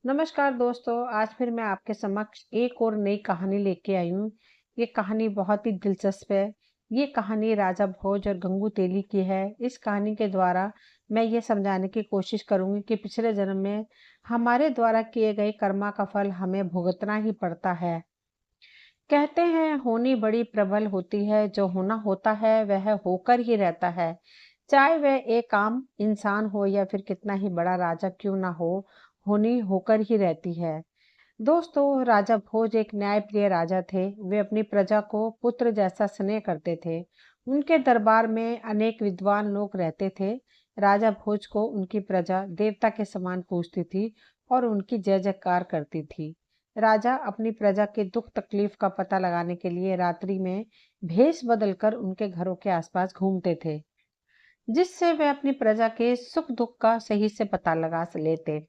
नमस्कार दोस्तों, आज फिर मैं आपके समक्ष एक और नई कहानी लेके आई हूँ। ये कहानी बहुत ही दिलचस्प है। ये कहानी राजा भोज और गंगू तेली की है। इस कहानी के द्वारा मैं ये समझाने की कोशिश करूंगी कि पिछले जन्म में हमारे द्वारा किए गए कर्मा का फल हमें भुगतना ही पड़ता है। कहते हैं होनी बड़ी प्रबल होती है, जो होना होता है वह होकर ही रहता है। चाहे वह एक आम इंसान हो या फिर कितना ही बड़ा राजा क्यों ना हो, होनी होकर ही रहती है। दोस्तों, राजा भोज एक न्यायप्रिय राजा थे। वे अपनी प्रजा को पुत्र जैसा स्नेह करते थे। उनके दरबार में अनेक विद्वान लोग रहते थे। राजा भोज को उनकी प्रजा देवता के समान पूजती थी और उनकी जय जयकार करती थी। राजा अपनी प्रजा के दुख तकलीफ का पता लगाने के लिए रात्रि में भेष बदलकर उनके घरों के आसपास घूमते थे, जिससे वे अपनी प्रजा के सुख दुख का सही से पता लगा लेते।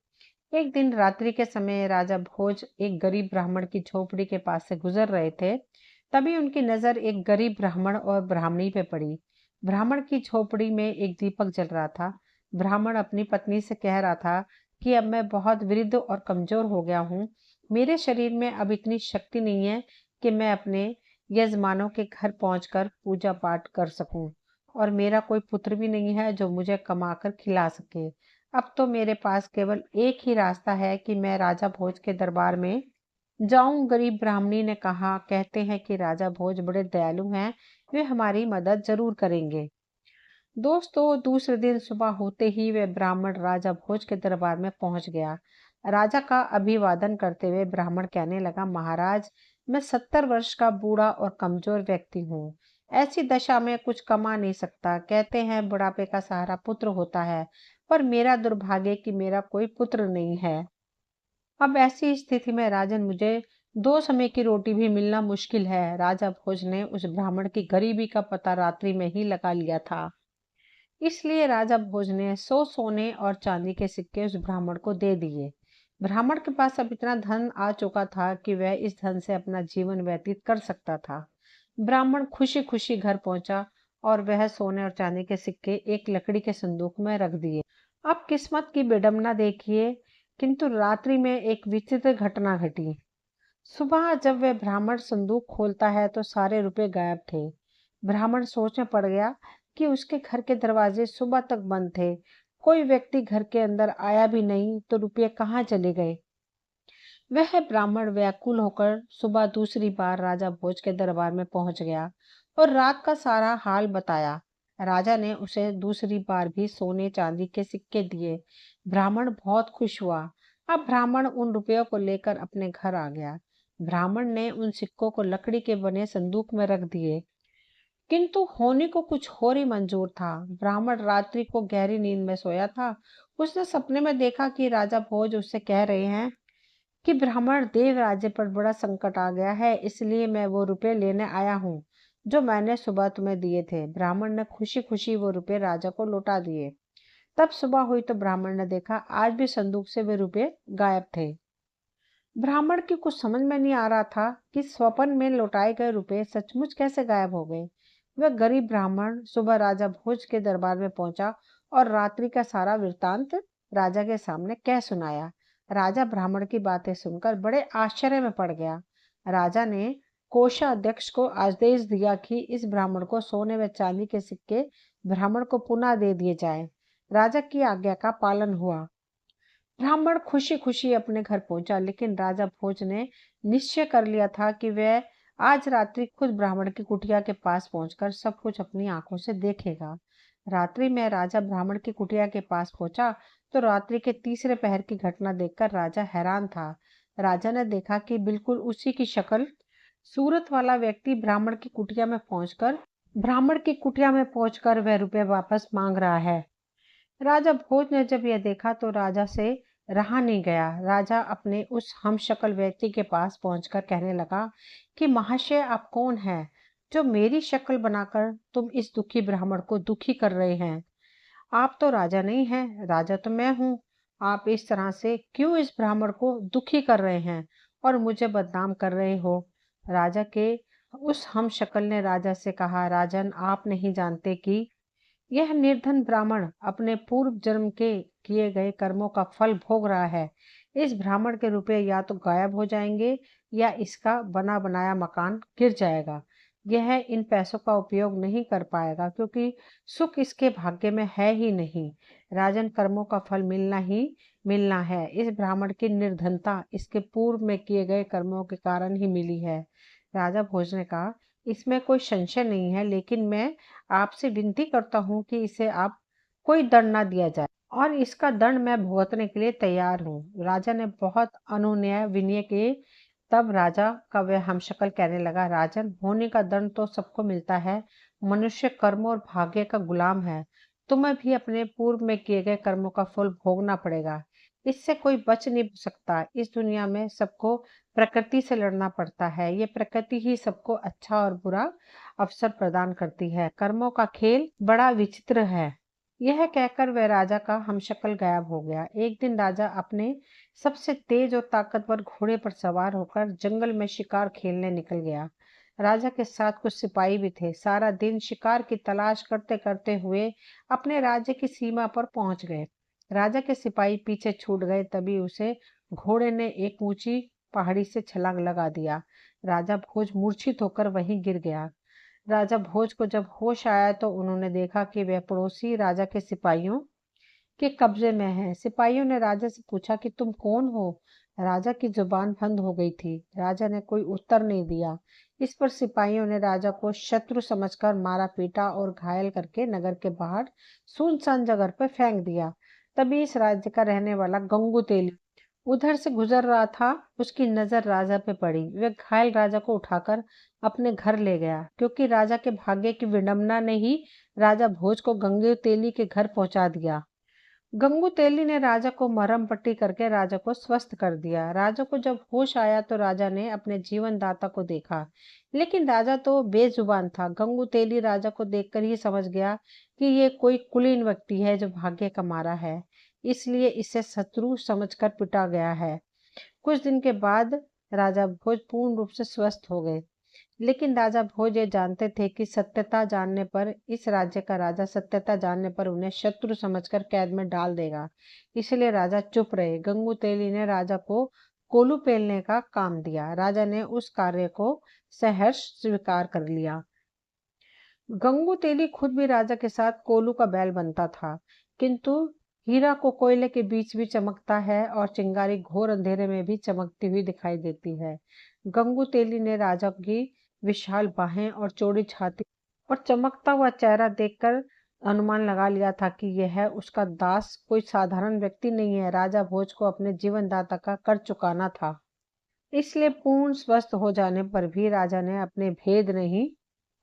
एक दिन रात्रि के समय राजा भोज एक गरीब ब्राह्मण की झोपड़ी के पास से गुजर रहे थे। तभी उनकी नजर एक गरीब ब्राह्मण और ब्राह्मणी पे पड़ी। ब्राह्मण की झोपड़ी में एक दीपक जल रहा था। ब्राह्मण अपनी पत्नी से कह रहा था कि अब मैं बहुत वृद्ध और कमजोर हो गया हूँ। मेरे शरीर में अब इतनी शक्ति नहीं है कि मैं अपने यजमानों के घर पहुंचकर पूजा पाठ कर सकूं, और मेरा कोई पुत्र भी नहीं है जो मुझे कमाकर खिला सके। अब तो मेरे पास केवल एक ही रास्ता है कि मैं राजा भोज के दरबार में जाऊं। गरीब ब्राह्मणी ने कहा, कहते हैं कि राजा भोज बड़े दयालु हैं, वे हमारी मदद जरूर करेंगे। दोस्तों, दूसरे दिन सुबह होते ही वे ब्राह्मण राजा भोज के दरबार में पहुंच गया। राजा का अभिवादन करते हुए ब्राह्मण कहने लगा, महाराज, मैं 70 वर्ष का बूढ़ा और कमजोर व्यक्ति हूँ। ऐसी दशा में कुछ कमा नहीं सकता। कहते हैं बुढ़ापे का सहारा पुत्र होता है, पर मेरा दुर्भाग्य कि मेरा कोई पुत्र नहीं है। अब ऐसी स्थिति में राजन, मुझे 2 समय की रोटी भी मिलना मुश्किल है। राजा भोज ने उस ब्राह्मण की गरीबी का पता रात्रि में ही लगा लिया था। इसलिए राजा भोज ने 100 सोने और चांदी के सिक्के उस ब्राह्मण को दे दिए। ब्राह्मण के पास अब इतना धन आ चुका था कि वह इस धन से अपना जीवन व्यतीत कर सकता था। ब्राह्मण खुशी खुशी घर पहुंचा और वह सोने और चांदी के सिक्के एक लकड़ी के संदूक में रख दिए। अब किस्मत की बेडमना देखिए, किंतु रात्रि में एक विचित्र घटना घटी। सुबह जब वह ब्राह्मण संदूक खोलता है तो सारे रुपए गायब थे। ब्राह्मण सोच में पड़ गया कि उसके घर के दरवाजे सुबह तक बंद थे। कोई व्यक्ति घर के अंदर आया भी नहीं, तो रुपये कहाँ चले गए। वह ब्राह्मण व्याकुल होकर सुबह दूसरी बार राजा भोज के दरबार में पहुंच गया और रात का सारा हाल बताया। राजा ने उसे दूसरी बार भी सोने चांदी के सिक्के दिए। ब्राह्मण बहुत खुश हुआ। अब ब्राह्मण उन रुपयों को लेकर अपने घर आ गया। ब्राह्मण ने उन सिक्कों को लकड़ी के बने संदूक में रख दिए, किंतु होने को कुछ और ही मंजूर था। ब्राह्मण रात्रि को गहरी नींद में सोया था। उसने सपने में देखा कि राजा भोज उससे कह रहे हैं कि ब्राह्मण, देव राज्य पर बड़ा संकट आ गया है, इसलिए मैं वो रुपए लेने आया हूँ जो मैंने सुबह तुम्हें दिए थे। ब्राह्मण ने खुशी खुशी वो रुपए राजा को लौटा दिए। तब सुबह हुई तो ब्राह्मण ने देखा आज भी संदूक से वे रुपए गायब थे। ब्राह्मण की कुछ समझ में नहीं आ रहा था कि स्वप्न में लौटाए गए रुपए सचमुच कैसे गायब हो गए। वह गरीब ब्राह्मण सुबह राजा भोज के दरबार में पहुंचा और रात्रि का सारा वृतांत राजा के सामने कह सुनाया। राजा ब्राह्मण की बातें सुनकर बड़े आश्चर्य में पड़ गया। राजा ने कोषाध्यक्ष को आदेश दिया कि इस ब्राह्मण को सोने व चांदी के सिक्के ब्राह्मण को पुनः दे दिए जाए। राजा की आज्ञा का पालन हुआ। ब्राह्मण खुशी खुशी अपने घर पहुंचा, लेकिन राजा भोज ने निश्चय कर लिया था कि वह आज रात्रि खुद ब्राह्मण की कुटिया के पास पहुंचकर सब कुछ अपनी आंखों से देखेगा। रात्रि में राजा ब्राह्मण की कुटिया के पास पहुंचा तो रात्रि के तीसरे पहर की घटना देखकर राजा हैरान था। राजा ने देखा कि बिल्कुल उसी की शक्ल सूरत वाला व्यक्ति ब्राह्मण की कुटिया में पहुंचकर वह रुपए वापस मांग रहा है। राजा भोज ने जब यह देखा तो राजा से रहा नहीं गया। राजा अपने उस हमशक्ल व्यक्ति के पास पहुंचकर कहने लगा कि महाशय, आप कौन हैं जो मेरी शक्ल बनाकर तुम इस दुखी ब्राह्मण को दुखी कर रहे हैं। आप तो राजा नहीं हैं, राजा तो मैं हूँ। आप इस तरह से क्यों इस ब्राह्मण को दुखी कर रहे हैं और मुझे बदनाम कर रहे हो। राजा के उस हमशक्ल ने राजा से कहा, राजन, आप नहीं जानते कि यह निर्धन ब्राह्मण अपने पूर्व जन्म के किए गए कर्मों का फल भोग रहा है। इस ब्राह्मण के रुपए या तो गायब हो जाएंगे या इसका बना बनाया मकान गिर जाएगा। यह इन पैसों का उपयोग नहीं कर पाएगा क्योंकि सुख इसके भाग्य में है ही नहीं। राजन, कर्मों का फल मिलना ही मिलना है। इस ब्राह्मण की निर्धनता इसके पूर्व में किए गए कर्मों के कारण ही मिली है। राजा भोज ने कहा, इसमें कोई संशय नहीं है, लेकिन मैं आपसे विनती करता हूँ कि इसे आप कोई दंड ना दिया जाए और इसका दंड मैं भुगतने के लिए तैयार हूँ। राजा ने बहुत अनुनय विनय किए। तब राजा का वह हमशक्ल कहने लगा, राजन, होने का दंड तो सबको मिलता है। मनुष्य कर्म और भाग्य का गुलाम है। तुम्हें भी अपने पूर्व में किए गए कर्मों का फल भोगना पड़ेगा। इससे कोई बच नहीं सकता। इस दुनिया में सबको प्रकृति से लड़ना पड़ता है। ये प्रकृति ही सबको अच्छा और बुरा अवसर प्रदान करती है। कर्मों का खेल बड़ा विचित्र है। यह कहकर वह राजा का हमशक्ल गायब हो गया। एक दिन राजा अपने सबसे तेज और ताकतवर घोड़े पर सवार होकर जंगल में शिकार खेलने निकल गया। राजा के साथ कुछ सिपाही भी थे। सारा दिन शिकार की तलाश करते करते हुए अपने राज्य की सीमा पर पहुंच गए। राजा के सिपाही पीछे छूट गए। तभी उसे घोड़े ने एक ऊंची पहाड़ी से छलांग लगा दिया। राजा भोज मूर्छित होकर वहीं गिर गया। राजा भोज को जब होश आया तो उन्होंने देखा कि वह पड़ोसी राजा के सिपाहियों के कब्जे में है। सिपाहियों ने राजा से पूछा कि तुम कौन हो? राजा की जुबान बंद हो गई थी। राजा ने कोई उत्तर नहीं दिया। इस पर सिपाहियों ने राजा को शत्रु समझकर मारा पीटा और घायल करके नगर के बाहर सुनसान जगह पर फेंक दिया। तभी इस राज्य का रहने वाला गंगू तेली उधर से गुजर रहा था। उसकी नजर राजा पे पड़ी। वह घायल राजा को उठाकर अपने घर ले गया, क्योंकि राजा के भाग्य की विडंबना ने ही राजा भोज को गंगू तेली के घर पहुंचा दिया। गंगू तेली ने राजा को मरहम पट्टी करके राजा को स्वस्थ कर दिया। राजा को जब होश आया तो राजा ने अपने जीवन दाता को देखा, लेकिन राजा तो बेजुबान था। गंगू तेली राजा को देखकर ही समझ गया कि ये कोई कुलीन व्यक्ति है जो भाग्य का मारा है, इसलिए इसे शत्रु समझकर पिटा गया है। कुछ दिन के बाद राजा भोज पूर्ण रूप से स्वस्थ हो गए, लेकिन राजा भोज ये जानते थे कि सत्यता जानने पर इस राज्य का राजा सत्यता जानने पर उन्हें शत्रु समझकर कैद में डाल देगा। इसलिए राजा चुप रहे। गंगू तेली ने राजा को कोलू पेलने का काम दिया। राजा ने उस कार्य को सहर्ष स्वीकार कर लिया। गंगू तेली खुद भी राजा के साथ कोलू का बैल बनता था, किंतु हीरा को कोयले के बीच भी चमकता है और चिंगारी घोर अंधेरे में भी चमकती हुई दिखाई देती है। गंगू तेली ने राजा की विशाल बाहें और चौड़ी छाती और चमकता हुआ चेहरा देखकर अनुमान लगा लिया था कि यह उसका दास कोई साधारण व्यक्ति नहीं है। राजा भोज को अपने जीवनदाता का कर चुकाना था, इसलिए पूर्ण स्वस्थ हो जाने पर भी राजा ने अपने भेद नहीं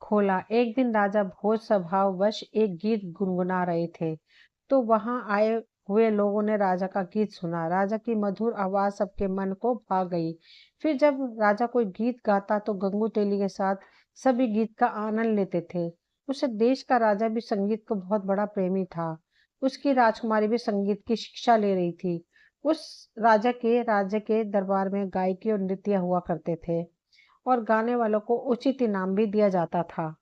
खोला। एक दिन राजा भोज स्वभाववश एक गीत गुनगुना रहे थे, तो वहां आए हुए लोगों ने राजा का गीत सुना। राजा की मधुर आवाज सबके मन को भा गई। फिर जब राजा कोई गीत गाता तो गंगू तेली के साथ सभी गीत का आनंद लेते थे। उस देश का राजा भी संगीत को बहुत बड़ा प्रेमी था। उसकी राजकुमारी भी संगीत की शिक्षा ले रही थी। उस राज्य के दरबार में गायकी और नृत्य हुआ करते थे और गाने वालों को उचित इनाम भी दिया जाता था।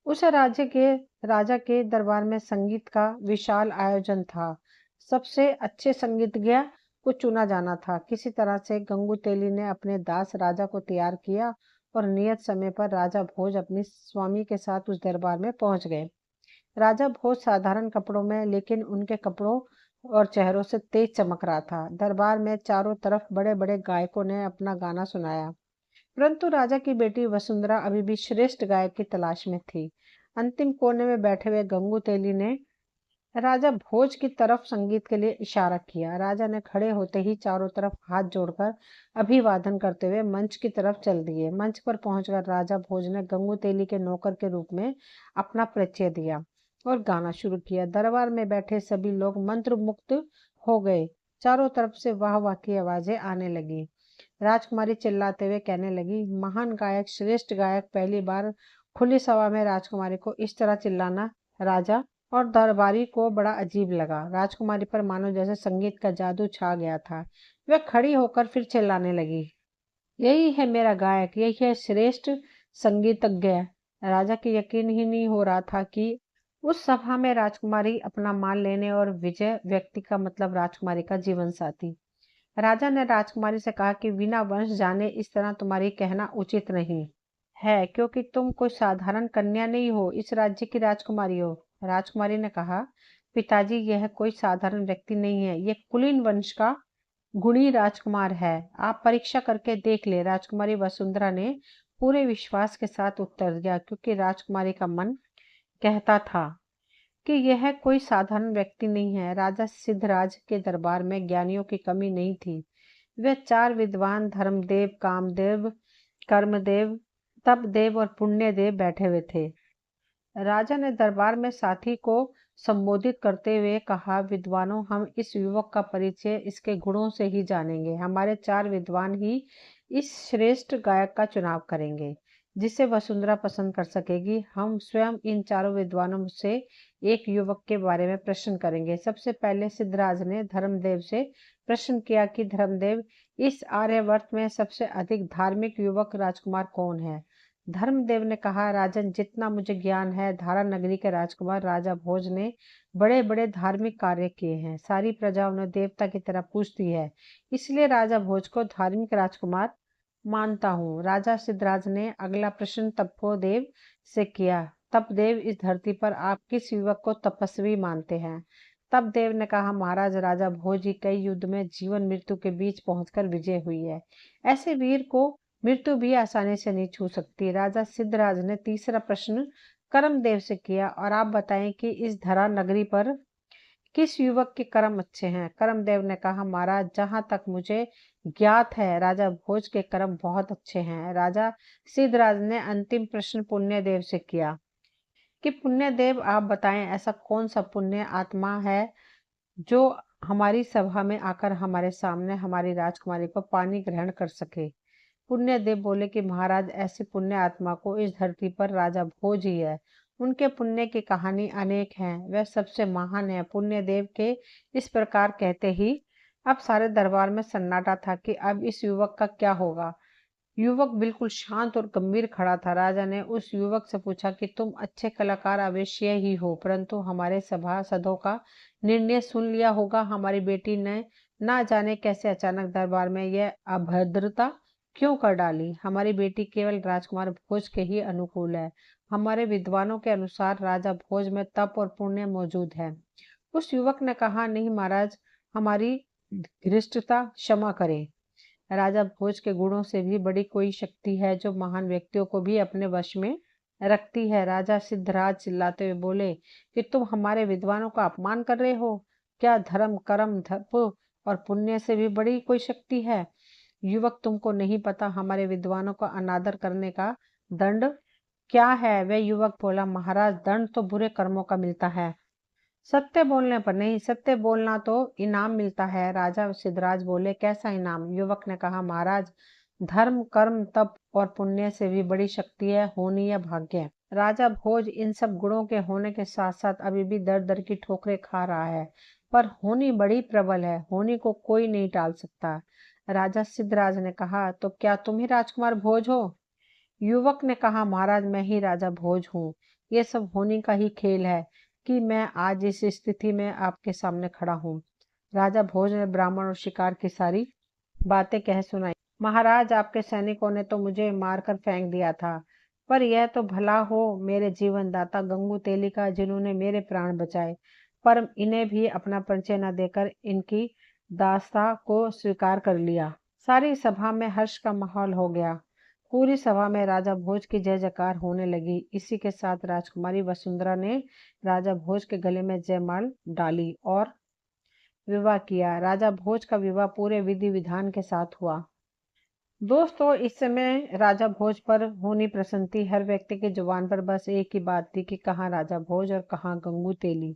उस राजा के दरबार में संगीत का विशाल आयोजन था। सबसे अच्छे संगीतज्ञ को चुना जाना था। किसी तरह से गंगू तेली ने अपने दास राजा को तैयार किया और नियत समय पर राजा भोज अपनी स्वामी के साथ उस दरबार में पहुंच गए। राजा भोज साधारण कपड़ों में, लेकिन उनके कपड़ों और चेहरों से तेज चमक रहा था। दरबार में चारों तरफ बड़े बड़े गायकों ने अपना गाना सुनाया, परंतु राजा की बेटी वसुंधरा अभी भी श्रेष्ठ गायक की तलाश में थी। अंतिम कोने में बैठे हुए गंगू तेली ने राजा भोज की तरफ संगीत के लिए इशारा किया। राजा ने खड़े होते ही चारों तरफ हाथ जोड़कर अभिवादन करते हुए मंच की तरफ चल दिए। मंच पर पहुंचकर राजा भोज ने गंगू तेली के नौकर के रूप में अपना परिचय दिया और गाना शुरू किया। दरबार में बैठे सभी लोग मंत्र मुक्त हो गए। चारों तरफ से वाह वाह की आवाजें आने लगी। राजकुमारी चिल्लाते हुए कहने लगी, महान गायक, श्रेष्ठ गायक। पहली बार खुली सभा में राजकुमारी को इस तरह चिल्लाना राजा और दरबारी को बड़ा अजीब लगा। राजकुमारी पर मानो जैसे संगीत का जादू छा गया था। वह खड़ी होकर फिर चिल्लाने लगी, यही है मेरा गायक, यही है श्रेष्ठ संगीतज्ञ। राजा के यकीन ही नहीं हो रहा था कि उस सभा में राजकुमारी अपना मान लेने और विजय व्यक्ति का मतलब राजकुमारी का जीवन साथी। राजा ने राजकुमारी से कहा कि बिना वंश जाने इस तरह तुम्हारी कहना उचित नहीं है, क्योंकि तुम कोई साधारण कन्या नहीं हो, इस राज्य की राजकुमारी हो। राजकुमारी ने कहा, पिताजी यह कोई साधारण व्यक्ति नहीं है, ये कुलीन वंश का गुणी राजकुमार है। आप परीक्षा करके देख ले। राजकुमारी वसुंधरा ने पूरे विश्वास के साथ उत्तर दिया, क्योंकि राजकुमारी का मन कहता था कि यह कोई साधारण व्यक्ति नहीं है। राजा सिद्धराज के दरबार में ज्ञानियों की कमी नहीं थी। वे 4 विद्वान धर्मदेव, कामदेव, कर्मदेव, तपदेव और पुण्यदेव बैठे हुए थे। राजा ने दरबार में साथी को संबोधित करते हुए कहा, विद्वानों, हम इस युवक का परिचय इसके गुणों से ही जानेंगे। हमारे 4 विद्वान ही इस श्रेष्ठ गायक का चुनाव करेंगे जिसे वसुंधरा पसंद कर सकेगी। हम स्वयं इन चारों विद्वानों से एक युवक के बारे में प्रश्न करेंगे। सबसे पहले सिद्धराज ने धर्मदेव से प्रश्न किया कि धर्मदेव, इस आर्यवर्त में सबसे अधिक धार्मिक युवक राजकुमार कौन है? धर्मदेव ने कहा, राजन, जितना मुझे ज्ञान है, धारा नगरी के राजकुमार राजा भोज ने बड़े बड़े धार्मिक कार्य किए हैं। सारी प्रजा उन्हें देवता की तरह पूजती है, इसलिए राजा भोज को धार्मिक राजकुमार मानता हूँ। राजा सिद्धराज ने अगला प्रश्न तपोदेव से किया, तपदेव, इस धरती पर आप किस युवक को तपस्वी मानते हैं? तपदेव ने कहा, महाराज, राजा भोज की कई युद्ध में जीवन मृत्यु के बीच पहुंचकर विजय हुई है। ऐसे वीर को मृत्यु भी आसानी से नहीं छू सकती। राजा सिद्धराज ने तीसरा प्रश्न कर्मदेव से किया, और आप बताएं कि इस धरा नगरी पर किस युवक के कर्म अच्छे हैं? कर्मदेव ने कहा, महाराज, जहां तक मुझे ज्ञात है, राजा भोज के कर्म बहुत अच्छे हैं। राजा सिद्धराज ने अंतिम प्रश्न पुण्यदेव से किया कि पुण्यदेव, आप बताएं, ऐसा कौन सा पुण्य आत्मा है जो हमारी सभा में आकर हमारे सामने हमारी राजकुमारी को पानी ग्रहण कर सके? पुण्यदेव बोले कि महाराज, ऐसे पुण्य आत्मा को इस धरती पर राजा भोज ही है। उनके पुण्य की कहानी अनेक हैं, वह सबसे महान है। पुण्यदेव के इस प्रकार कहते ही अब सारे दरबार में सन्नाटा था कि अब इस युवक का क्या होगा। युवक बिल्कुल शांत और गंभीर खड़ा था। राजा ने उस युवक से पूछा कि तुम अच्छे कलाकार अवश्य ही हो, परंतु हमारे सभासदों का निर्णय सुन लिया होगा। हमारी बेटी ने ना जाने कैसे अचानक दरबार में यह अभद्रता क्यों कर डाली। हमारी बेटी केवल राजकुमार भोज के ही अनुकूल है। हमारे विद्वानों के अनुसार राजा भोज में तप और पुण्य मौजूद है। उस युवक ने कहा, नहीं महाराज, हमारी धृष्टता क्षमा करें। राजा भोज के गुणों से भी बड़ी कोई शक्ति है जो महान व्यक्तियों को भी अपने वश में रखती है। राजा सिद्धराज चिल्लाते हुए बोले कि तुम हमारे विद्वानों का अपमान कर रहे हो। क्या धर्म, कर्म, धप और पुण्य से भी बड़ी कोई शक्ति है? युवक, तुमको नहीं पता हमारे विद्वानों का अनादर करने का दंड क्या है? वह युवक बोला, महाराज, दंड तो बुरे कर्मों का मिलता है, सत्य बोलने पर नहीं। सत्य बोलना तो इनाम मिलता है। राजा सिद्धराज बोले, कैसा इनाम? युवक ने कहा, महाराज, धर्म, कर्म, तप और पुण्य से भी बड़ी शक्ति है होनी या भाग्य। राजा भोज इन सब गुणों के होने के साथ साथ अभी भी दर दर की ठोकरें खा रहा है, पर होनी बड़ी प्रबल है। होनी को कोई नहीं टाल सकता। राजा सिद्धराज ने कहा, तो क्या तुम ही राजकुमार भोज हो? युवक ने कहा, महाराज, मैं ही राजा भोज हूँ। ये सब होनी का ही खेल है कि मैं आज इस स्थिति में आपके सामने खड़ा हूँ। राजा भोज ने ब्राह्मण और शिकार की सारी बातें कह सुनाई। महाराज, आपके सैनिकों ने तो मुझे मारकर फेंक दिया था, पर यह तो भला हो मेरे जीवन दाता गंगू तेली का, जिन्होंने मेरे प्राण बचाए, पर इन्हें भी अपना परिचय न देकर इनकी दास्ता को स्वीकार कर लिया। सारी सभा में हर्ष का माहौल हो गया। पूरी सभा में राजा भोज की जय जयकार होने लगी। इसी के साथ राजकुमारी वसुंधरा ने राजा भोज के गले में जयमाल डाली और विवाह किया। राजा भोज का विवाह पूरे विधि विधान के साथ हुआ। दोस्तों, इस समय राजा भोज पर होनी प्रसन्न थी। हर व्यक्ति की जुबान पर बस एक ही बात थी कि कहाँ राजा भोज और कहाँ गंगू तेली।